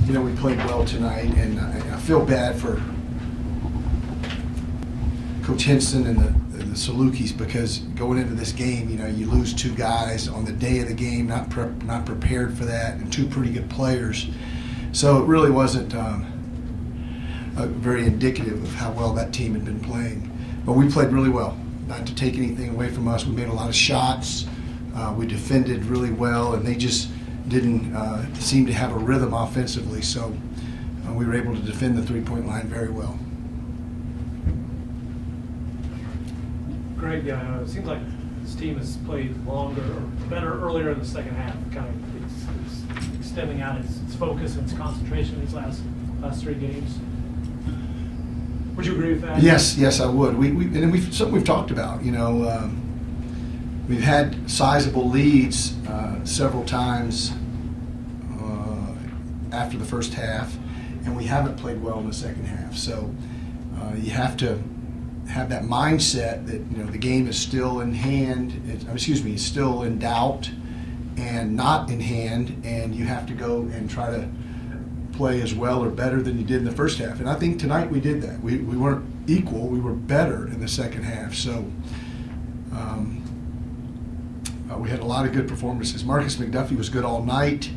we played well tonight, and I feel bad for Coach Henson and the Salukis, because going into this game, you lose two guys on the day of the game, not prepared for that, and two pretty good players. So it really wasn't very indicative of how well that team had been playing. But we played really well. Not to take anything away from us, we made a lot of shots. We defended really well, and they just didn't seem to have a rhythm offensively. So we were able to defend the three-point line very well. Greg, it seems like this team has played longer or better earlier in the second half. Kind of it's extending out its focus and its concentration these last three games. Would you agree with that? Yes, I would. Something we've talked about. We've had sizable leads several times after the first half, and we haven't played well in the second half. So you have to have that mindset that the game is still in hand. It's still in doubt and not in hand, and you have to go and try to play as well or better than you did in the first half. And I think tonight we did that. We weren't equal. We were better in the second half. So we had a lot of good performances. Marcus McDuffie was good all night.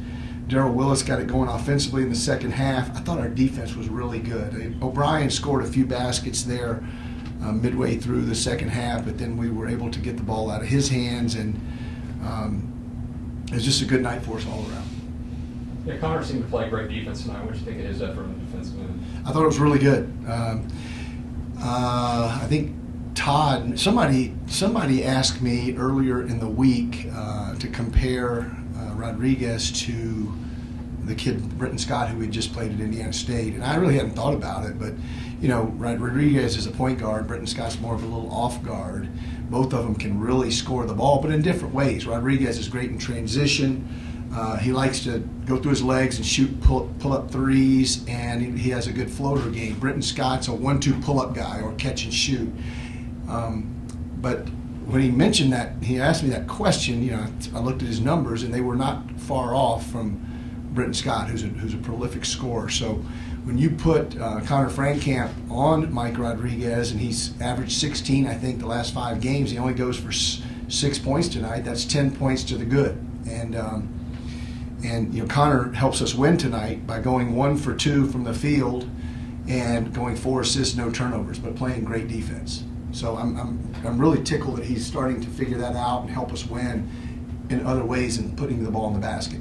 Darrell Willis got it going offensively in the second half. I thought our defense was really good. O'Brien scored a few baskets there midway through the second half, but then we were able to get the ball out of his hands, and it was just a good night for us all around. Yeah, Connor seemed to play great defense tonight. What did you think of his effort on the defensive end? I thought it was really good. I think Todd, somebody asked me earlier in the week to compare Rodriguez to the kid Brenton Scott, who had just played at Indiana State, and I really hadn't thought about it, but Rodriguez is a point guard, Brenton Scott's more of a little off guard. Both of them can really score the ball, but in different ways. Rodriguez is great in transition. He likes to go through his legs and shoot pull-up threes, and he has a good floater game. Brenton Scott's a 1-2 pull-up guy, or catch and shoot. But when he mentioned that, he asked me that question, I looked at his numbers, and they were not far off from Brenton Scott, who's a prolific scorer. So when you put Connor Frankamp on Mike Rodriguez, and he's averaged 16, I think, the last 5 games, he only goes for 6 points tonight. That's 10 points to the good. And Connor helps us win tonight by going 1 for 2 from the field and going 4 assists, no turnovers, but playing great defense. So I'm really tickled that he's starting to figure that out and help us win in other ways and putting the ball in the basket.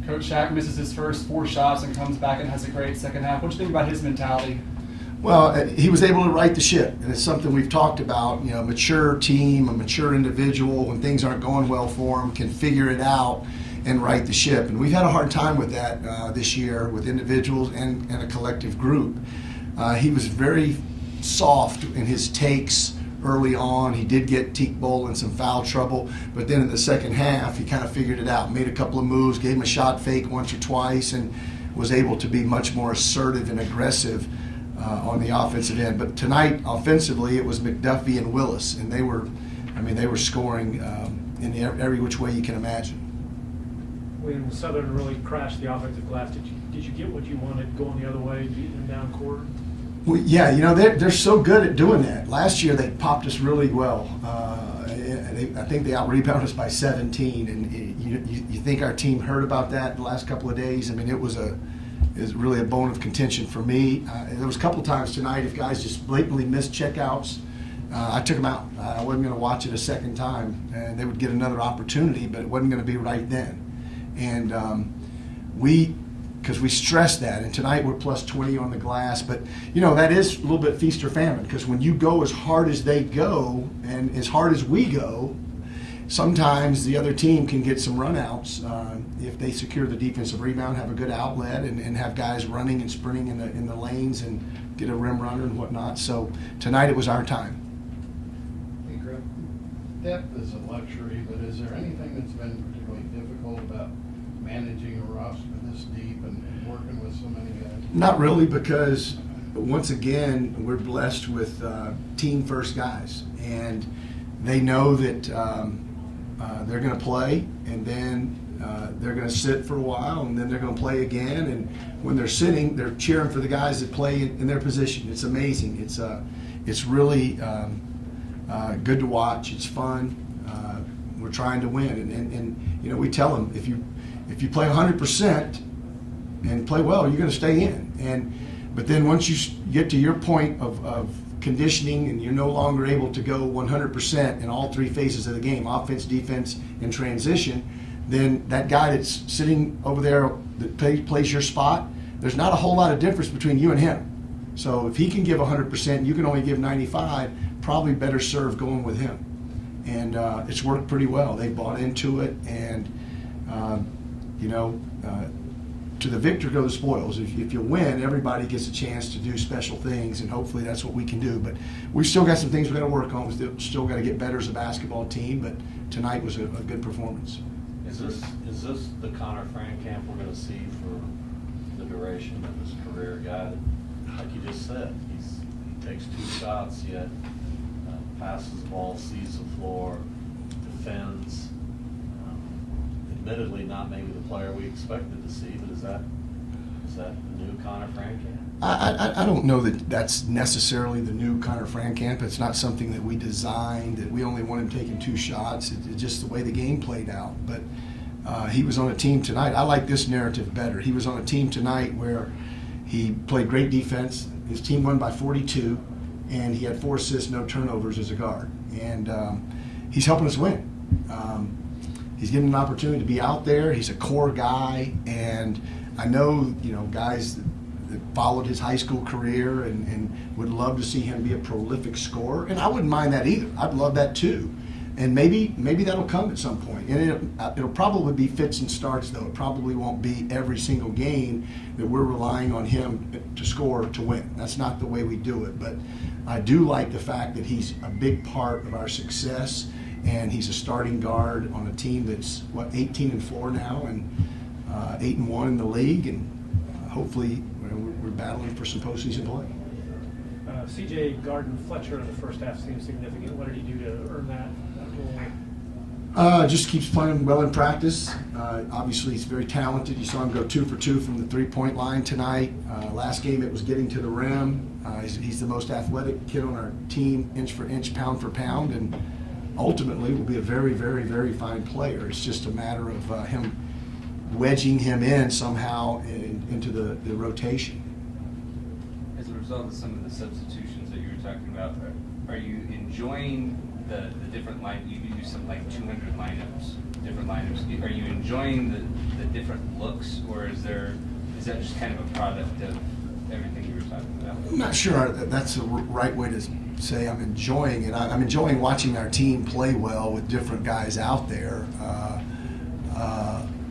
Coach Shack misses his first 4 shots and comes back and has a great second half. What do you think about his mentality? Well, he was able to right the ship, and it's something we've talked about. A mature team, a mature individual, when things aren't going well for him, can figure it out and right the ship. And we've had a hard time with that this year with individuals and a collective group. He was very soft in his takes early on. He did get Teak Bowl in some foul trouble, but then in the second half, he kind of figured it out, made a couple of moves, gave him a shot fake once or twice, and was able to be much more assertive and aggressive on the offensive end. But tonight, offensively, it was McDuffie and Willis, and they were scoring in every which way you can imagine. When Southern really crashed the offensive glass, did you get what you wanted going the other way, beating them down court? Well, yeah, they're so good at doing that. Last year they popped us really well. I think they out-rebounded us by 17, and you think our team heard about that the last couple of days? It was really a bone of contention for me. There was a couple of times tonight, if guys just blatantly missed checkouts, I took them out. I wasn't going to watch it a second time, and they would get another opportunity, but it wasn't going to be right then. And because we stressed that, and tonight we're plus 20 on the glass, but that is a little bit feast or famine, because when you go as hard as they go and as hard as we go, sometimes the other team can get some runouts if they secure the defensive rebound, have a good outlet, and have guys running and sprinting in the lanes and get a rim runner and whatnot. So tonight it was our time. Hey, Greg, depth is a luxury, but is there anything that's been particularly difficult about managing a roster this deep and working with so many guys? Not really, because once again, we're blessed with team first guys, and they know that they're going to play, and then they're going to sit for a while, and then they're going to play again. And when they're sitting, they're cheering for the guys that play in their position. It's amazing. It's really good to watch. It's fun. We're trying to win, and you know, we tell them if you play 100% and play well, you're going to stay in. But then once you get to your point of conditioning and you're no longer able to go 100% in all three phases of the game, offense, defense, and transition, then that guy that's sitting over there that plays your spot, there's not a whole lot of difference between you and him. So if he can give 100% and you can only give 95, probably better serve going with him. And it's worked pretty well. They bought into it, and you know, to the victor go the spoils. If you win, everybody gets a chance to do special things, and hopefully that's what we can do. But we've still got some things we've got to work on. We've still got to get better as a basketball team, but tonight was a good performance. Is this the Connor Frankamp we're going to see for the duration of his career? Guy that, like you just said, he takes 2 shots, yet passes the ball, sees the floor, defends. Admittedly, not maybe the player we expected to see, but is that the new Connor Frankamp? I don't know that that's necessarily the new Connor Frankamp. It's not something that we designed, that we only want him taking 2 shots. It's just the way the game played out. But he was on a team tonight. I like this narrative better. He was on a team tonight where he played great defense. His team won by 42, and he had 4 assists, no turnovers as a guard. And he's helping us win. He's getting an opportunity to be out there. He's a core guy, and I know, you know, guys that followed his high school career and would love to see him be a prolific scorer, and I wouldn't mind that either. I'd love that too. And maybe that'll come at some point. And it'll probably be fits and starts, though. It probably won't be every single game that we're relying on him to score to win. That's not the way we do it. But I do like the fact that he's a big part of our success, and he's a starting guard on a team that's, 18-4 now, and 8-1 in the league, and hopefully we're battling for some postseason play. C.J. Garden-Fletcher in the first half seemed significant. What did he do to earn that role? Just keeps playing well in practice. Obviously, he's very talented. You saw him go 2 for 2 from the 3-point line tonight. Last game, it was getting to the rim. He's the most athletic kid on our team, inch for inch, pound for pound, and ultimately will be a very, very, very fine player. It's just a matter of him wedging him in somehow into the rotation. As a result of some of the substitutions that you were talking about, are you enjoying the different you do some like 200 lineups, different lineups? Are you enjoying the different looks, or is that just kind of a product of everything you were talking about? I'm not sure that's the right way to say I'm enjoying it. I'm enjoying watching our team play well with different guys out there.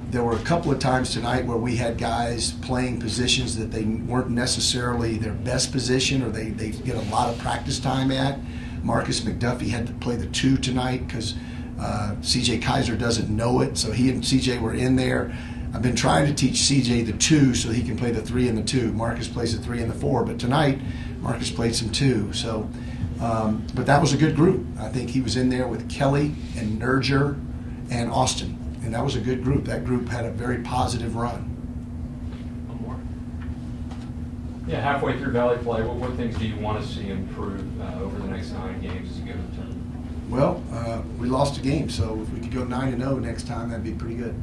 There were a couple of times tonight where we had guys playing positions that they weren't necessarily their best position, or they get a lot of practice time at. Marcus McDuffie had to play the 2 tonight because C.J. Kaiser doesn't know it, so he and C.J. were in there. I've been trying to teach C.J. the 2 so he can play the 3 and the 2. Marcus plays the 3 and the 4, but tonight Marcus played some 2. So, but that was a good group. I think he was in there with Kelly and Nerger and Austin. And that was a good group. That group had a very positive run. One more. Yeah, halfway through Valley play, what things do you want to see improve over the next 9 games as you go to the tournament? Well, we lost a game, so if we could go 9-0 next time, that'd be pretty good.